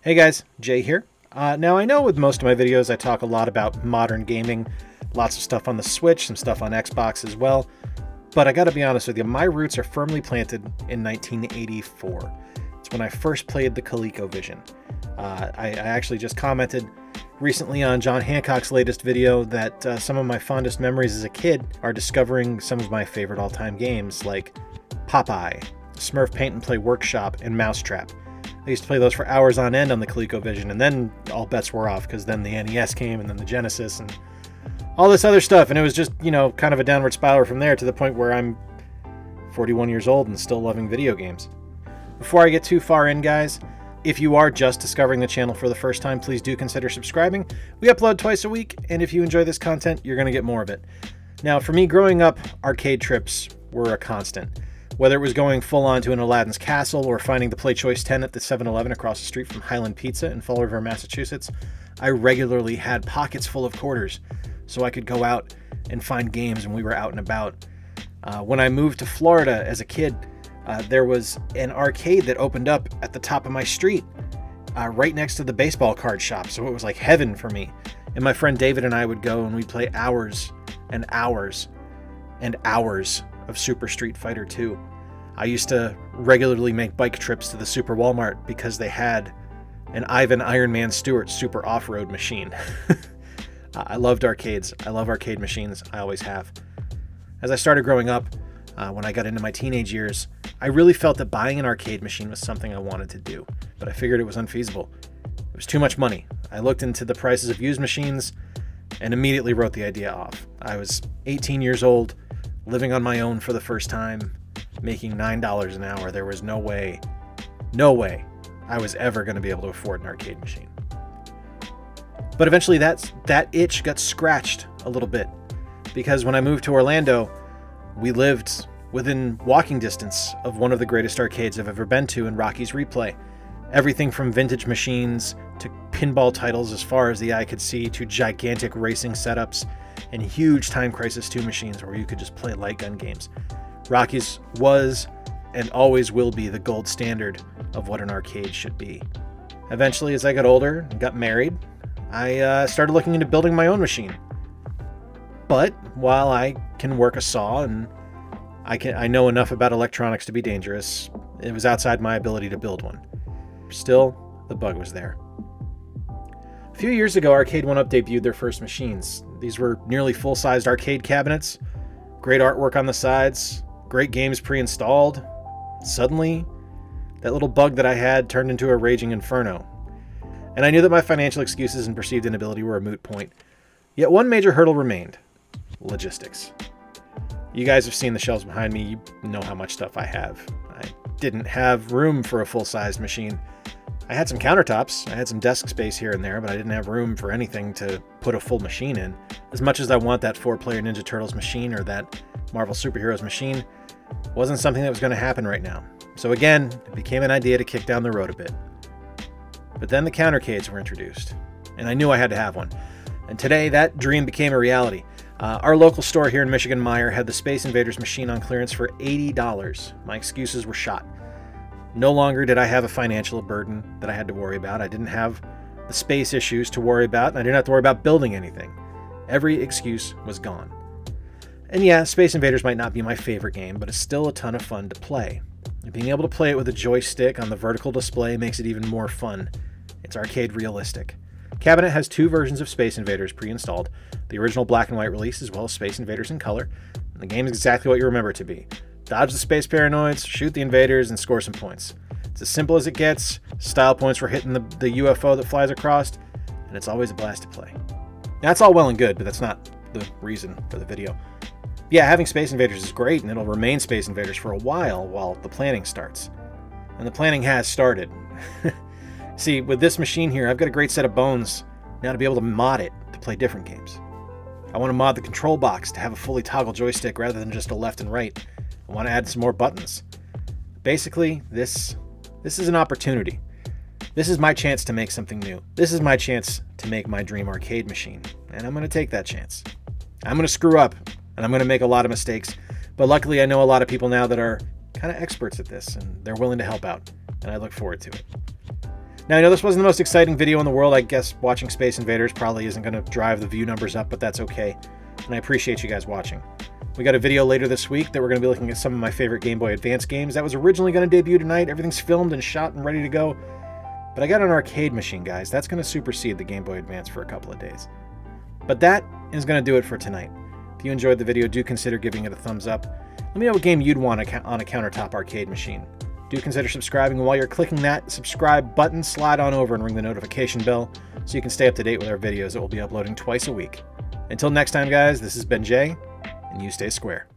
Hey guys, Jay here. Now I know with most of my videos I talk a lot about modern gaming, lots of stuff on the Switch, some stuff on Xbox as well, but I gotta be honest with you, my roots are firmly planted in 1984. It's when I first played the ColecoVision. I actually just commented recently on John Hancock's latest video that some of my fondest memories as a kid are discovering some of my favorite all-time games like Popeye, Smurf Paint and Play Workshop, and Mousetrap. I used to play those for hours on end on the ColecoVision, and then all bets were off because then the NES came and then the Genesis and all this other stuff, and it was just, you know, kind of a downward spiral from there to the point where I'm 41 years old and still loving video games. Before I get too far in, guys, if you are just discovering the channel for the first time, please do consider subscribing. We upload twice a week, and if you enjoy this content, you're going to get more of it. Now, for me, growing up, arcade trips were a constant. Whether it was going full on to an Aladdin's Castle or finding the Play Choice 10 at the 7-Eleven across the street from Highland Pizza in Fall River, Massachusetts, I regularly had pockets full of quarters so I could go out and find games when we were out and about. When I moved to Florida as a kid, there was an arcade that opened up at the top of my street, right next to the baseball card shop, so it was like heaven for me. And my friend David and I would go and we'd play hours and hours and hours of Super Street Fighter 2. I used to regularly make bike trips to the Super Walmart because they had an Ivan Iron Man Stewart Super Off-Road machine. I loved arcades. I love arcade machines. I always have. As I started growing up, when I got into my teenage years, I really felt that buying an arcade machine was something I wanted to do, but I figured it was unfeasible. It was too much money. I looked into the prices of used machines and immediately wrote the idea off. I was 18 years old, living on my own for the first time, making $9 an hour. There was no way I was ever going to be able to afford an arcade machine. But eventually that itch got scratched a little bit, because when I moved to Orlando, we lived within walking distance of one of the greatest arcades I've ever been to in Rocky's Replay. Everything from vintage machines to pinball titles as far as the eye could see to gigantic racing setups and huge Time Crisis 2 machines where you could just play light gun games. Rocky's was and always will be the gold standard of what an arcade should be. Eventually, as I got older and got married, I started looking into building my own machine. But while I can work a saw and I know enough about electronics to be dangerous, it was outside my ability to build one. Still, the bug was there. A few years ago, Arcade1Up debuted their first machines. These were nearly full-sized arcade cabinets, great artwork on the sides, great games pre-installed. Suddenly, that little bug that I had turned into a raging inferno. And I knew that my financial excuses and perceived inability were a moot point. Yet one major hurdle remained: logistics. You guys have seen the shelves behind me. You know how much stuff I have. I didn't have room for a full-sized machine. I had some countertops, I had some desk space here and there, but I didn't have room for anything to put a full machine in. As much as I want that 4-player Ninja Turtles machine or that Marvel Superheroes machine, it wasn't something that was going to happen right now. So again, it became an idea to kick down the road a bit. But then the Counter-Cades were introduced, and I knew I had to have one. And today, that dream became a reality. Our local store here in Michigan Meyer had the Space Invaders machine on clearance for $80. My excuses were shot. No longer did I have a financial burden that I had to worry about. I didn't have the space issues to worry about, and I didn't have to worry about building anything. Every excuse was gone. And yeah, Space Invaders might not be my favorite game, but it's still a ton of fun to play. And being able to play it with a joystick on the vertical display makes it even more fun. It's arcade realistic. Cabinet has 2 versions of Space Invaders pre-installed, the original black and white release as well as Space Invaders in color. And the game is exactly what you remember it to be. Dodge the space paranoids, shoot the invaders, and score some points. It's as simple as it gets. Style points for hitting the UFO that flies across, and it's always a blast to play. Now, that's all well and good, but that's not the reason for the video. Yeah, having Space Invaders is great, and it'll remain Space Invaders for a while the planning starts. And the planning has started. See, with this machine here, I've got a great set of bones now to be able to mod it to play different games. I want to mod the control box to have a fully toggle joystick rather than just a left and right. I want to add some more buttons. Basically, this is an opportunity. This is my chance to make something new. This is my chance to make my dream arcade machine, and I'm going to take that chance. I'm going to screw up, and I'm going to make a lot of mistakes, but luckily I know a lot of people now that are kind of experts at this, and they're willing to help out, and I look forward to it. Now, I know this wasn't the most exciting video in the world. I guess watching Space Invaders probably isn't going to drive the view numbers up, but that's okay. And I appreciate you guys watching. We got a video later this week that we're going to be looking at some of my favorite Game Boy Advance games. That was originally going to debut tonight. Everything's filmed and shot and ready to go. But I got an arcade machine, guys. That's going to supersede the Game Boy Advance for a couple of days. But that is going to do it for tonight. If you enjoyed the video, do consider giving it a thumbs up. Let me know what game you'd want on a countertop arcade machine. Do consider subscribing, and while you're clicking that subscribe button, slide on over and ring the notification bell so you can stay up to date with our videos that we'll be uploading twice a week. Until next time, guys, this has been Jay, and you stay square.